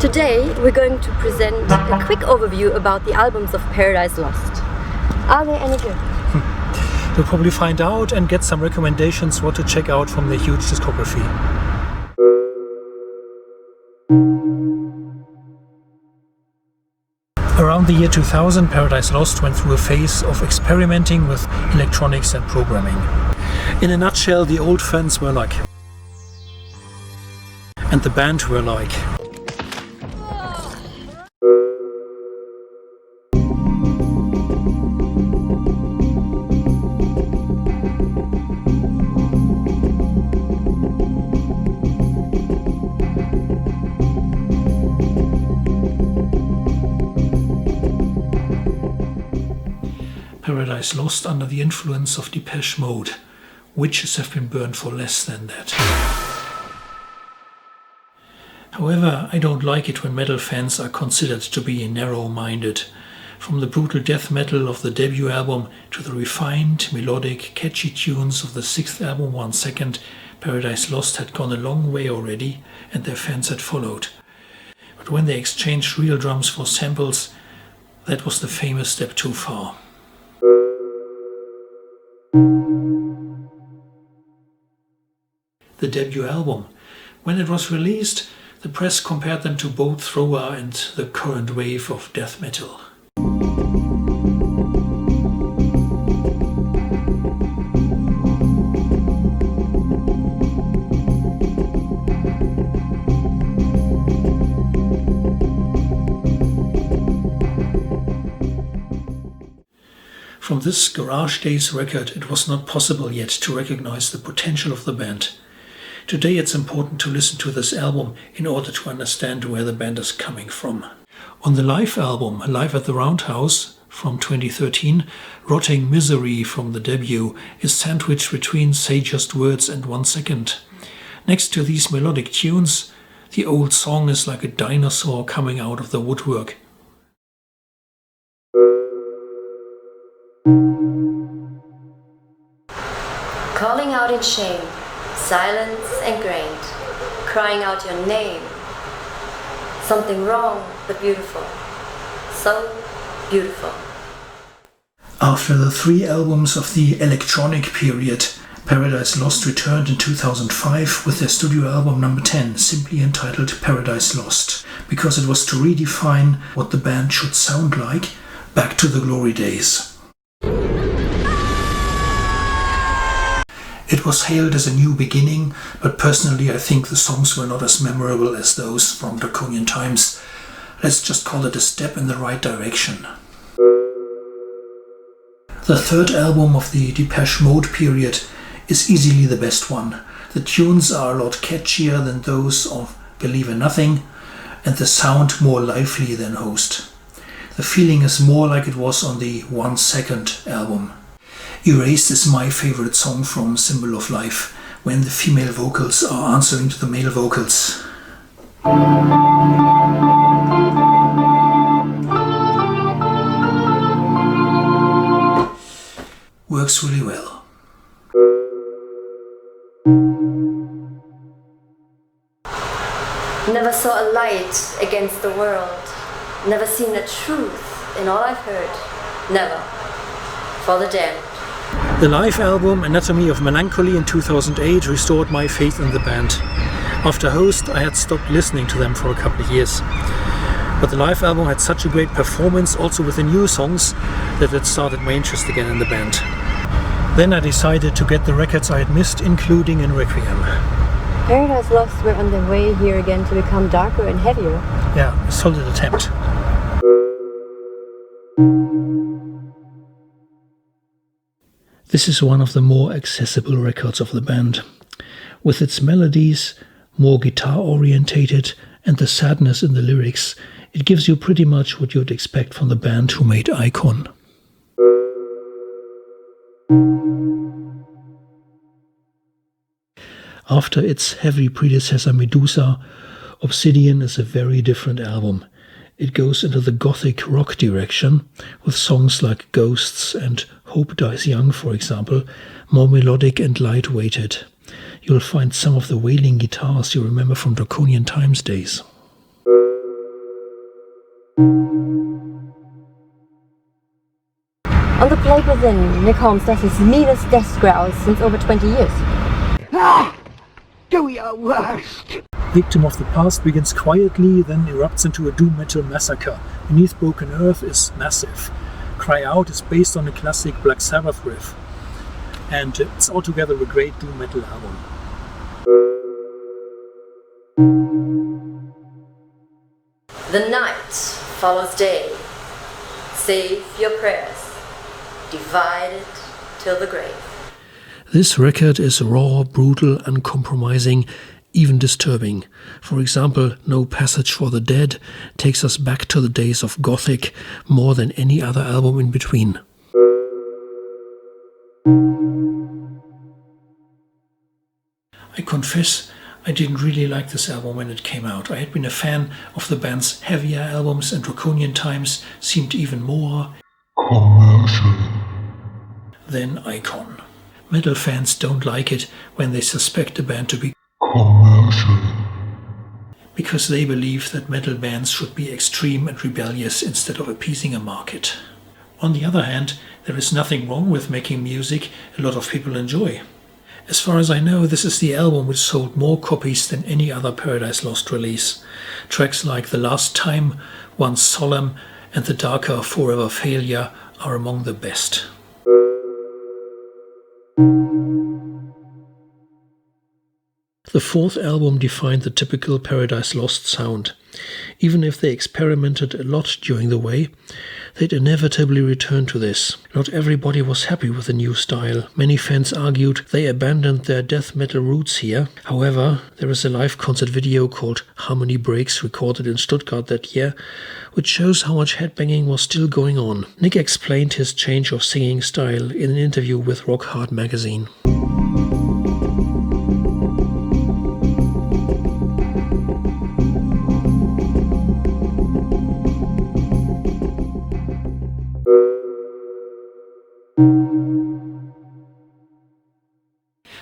Today we're going to present a quick overview about the albums of Paradise Lost. Are they any good? You'll probably find out and get some recommendations what to check out from their huge discography. Around the year 2000, Paradise Lost went through a phase of experimenting with electronics and programming. In a nutshell, the old fans were like, and the band were like. Paradise Lost under the influence of Depeche Mode. Witches have been burned for less than that. However, I don't like it when metal fans are considered to be narrow-minded. From the brutal death metal of the debut album to the refined, melodic, catchy tunes of the sixth album 1 Second, Paradise Lost had gone a long way already and their fans had followed. But when they exchanged real drums for samples, that was the famous step too far. The debut album. When it was released, the press compared them to both Thrower and the current wave of death metal. From this Garage Days record, it was not possible yet to recognize the potential of the band. Today it's important to listen to this album in order to understand where the band is coming from. On the live album, Live at the Roundhouse from 2013, Rotting Misery from the debut is sandwiched between Say Just Words and 1 Second. Next to these melodic tunes, the old song is like a dinosaur coming out of the woodwork. Calling out in shame, silence ingrained, crying out your name. Something wrong, but beautiful. So beautiful. After the 3 albums of the electronic period, Paradise Lost returned in 2005 with their studio album number 10, simply entitled Paradise Lost, because it was to redefine what the band should sound like back to the glory days. It was hailed as a new beginning, but personally I think the songs were not as memorable as those from Draconian Times. Let's just call it a step in the right direction. The third album of the Depeche Mode period is easily the best one. The tunes are a lot catchier than those of Believe in Nothing, and the sound more lively than Host. The feeling is more like it was on the 1 Second album. Erased is my favorite song from Symbol of Life, when the female vocals are answering to the male vocals. Works really well. Never saw a light against the world. Never seen the truth in all I've heard. Never. For the damned. The live album Anatomy of Melancholy in 2008 restored my faith in the band. After Host, I had stopped listening to them for a couple of years. But the live album had such a great performance, also with the new songs, that it started my interest again in the band. Then I decided to get the records I had missed, including in Requiem. Paradise Lost were on their way here again to become darker and heavier. Yeah, a solid attempt. This is one of the more accessible records of the band. With its melodies, more guitar-orientated, and the sadness in the lyrics, it gives you pretty much what you'd expect from the band who made Icon. After its heavy predecessor Medusa, Obsidian is a very different album. It goes into the Gothic rock direction, with songs like Ghosts and Hope Dies Young, for example, more melodic and light-weighted. You'll find some of the wailing guitars you remember from Draconian Times days. On the Plague Within, Nick Holmes does his meanest death growls since over 20 years. Do your worst! Victim of the Past begins quietly, then erupts into a doom metal massacre. Beneath Broken Earth is massive. Cry Out is based on a classic Black Sabbath riff. And it's altogether a great doom metal album. The night follows day. Save your prayers. Divide it till the grave. This record is raw, brutal, uncompromising, even disturbing. For example, No Passage for the Dead takes us back to the days of Gothic more than any other album in between. I confess, I didn't really like this album when it came out. I had been a fan of the band's heavier albums, and Draconian Times seemed even more commercial than Icon. Metal fans don't like it when they suspect a band to be commercial, because they believe that metal bands should be extreme and rebellious instead of appeasing a market. On the other hand, there is nothing wrong with making music a lot of people enjoy. As far as I know, this is the album which sold more copies than any other Paradise Lost release. Tracks like The Last Time, Once Solemn, and the darker Forever Failure are among the best. The fourth album defined the typical Paradise Lost sound. Even if they experimented a lot during the way, they'd inevitably return to this. Not everybody was happy with the new style. Many fans argued they abandoned their death metal roots here. However, there is a live concert video called Harmony Breaks recorded in Stuttgart that year, which shows how much headbanging was still going on. Nick explained his change of singing style in an interview with Rock Hard magazine.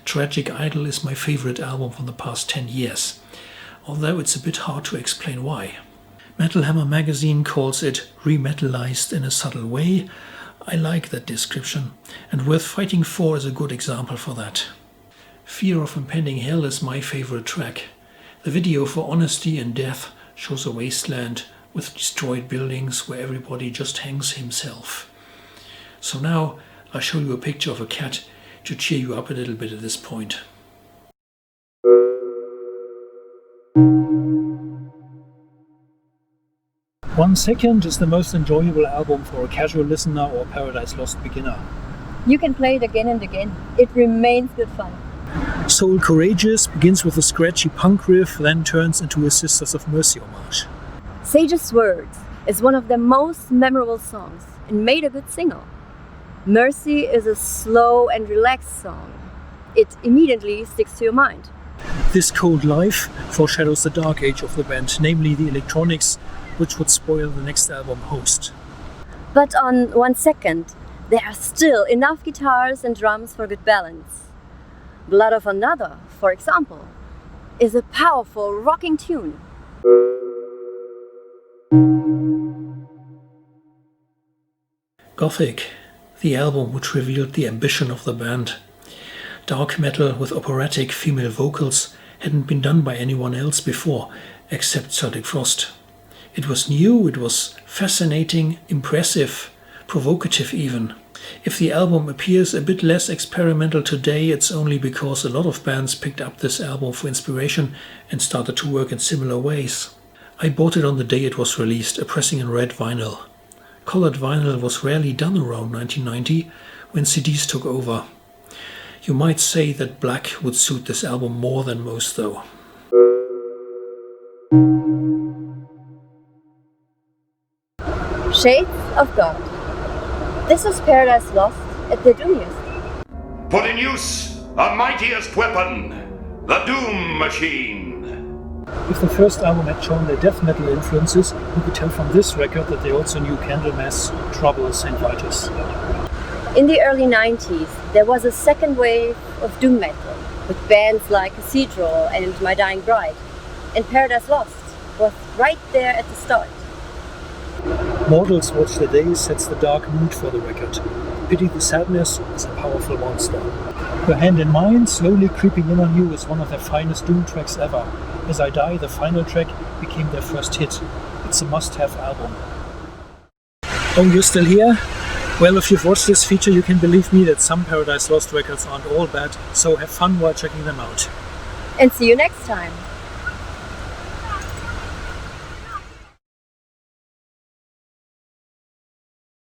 Tragic Idol is my favorite album from the past 10 years, although it's a bit hard to explain why. Metal Hammer magazine calls it remetalized in a subtle way. I like that description, and Worth Fighting For is a good example for that. Fear of Impending Hell is my favorite track. The video for Honesty in Death shows a wasteland with destroyed buildings where everybody just hangs himself. So now I'll show you a picture of a cat to cheer you up a little bit at this point. One Second is the most enjoyable album for a casual listener or Paradise Lost beginner. You can play it again and again. It remains good fun. Soul Courageous begins with a scratchy punk riff, then turns into a Sisters of Mercy homage. Sage's Words is one of their most memorable songs and made a good single. Mercy is a slow and relaxed song. It immediately sticks to your mind. This Cold Life foreshadows the dark age of the band, namely the electronics, which would spoil the next album, Host. But on 1 Second, there are still enough guitars and drums for good balance. Blood of Another, for example, is a powerful rocking tune. Gothic, the album which revealed the ambition of the band. Dark metal with operatic female vocals hadn't been done by anyone else before, except Celtic Frost. It was new, it was fascinating, impressive, provocative even. If the album appears a bit less experimental today, it's only because a lot of bands picked up this album for inspiration and started to work in similar ways. I bought it on the day it was released, a pressing in red vinyl. Colored vinyl was rarely done around 1990, when CDs took over. You might say that black would suit this album more than most though. Shades of God. This is Paradise Lost at their doomiest. Put in use our mightiest weapon, the Doom Machine. If the first album had shown their death metal influences, you could tell from this record that they also knew Candlemass, Trouble, St. Vitus. In the early 90s, there was a second wave of doom metal, with bands like Cathedral and My Dying Bride, and Paradise Lost was right there at the start. Mortals Watch the Day sets the dark mood for the record. Pity the Sadness is a powerful monster. Your Hand in Mine, slowly creeping in on you, is one of their finest Doom tracks ever. As I Die, the final track, became their first hit. It's a must-have album. Oh, you're still here? Well, if you've watched this feature, you can believe me that some Paradise Lost records aren't all bad, so have fun while checking them out. And see you next time.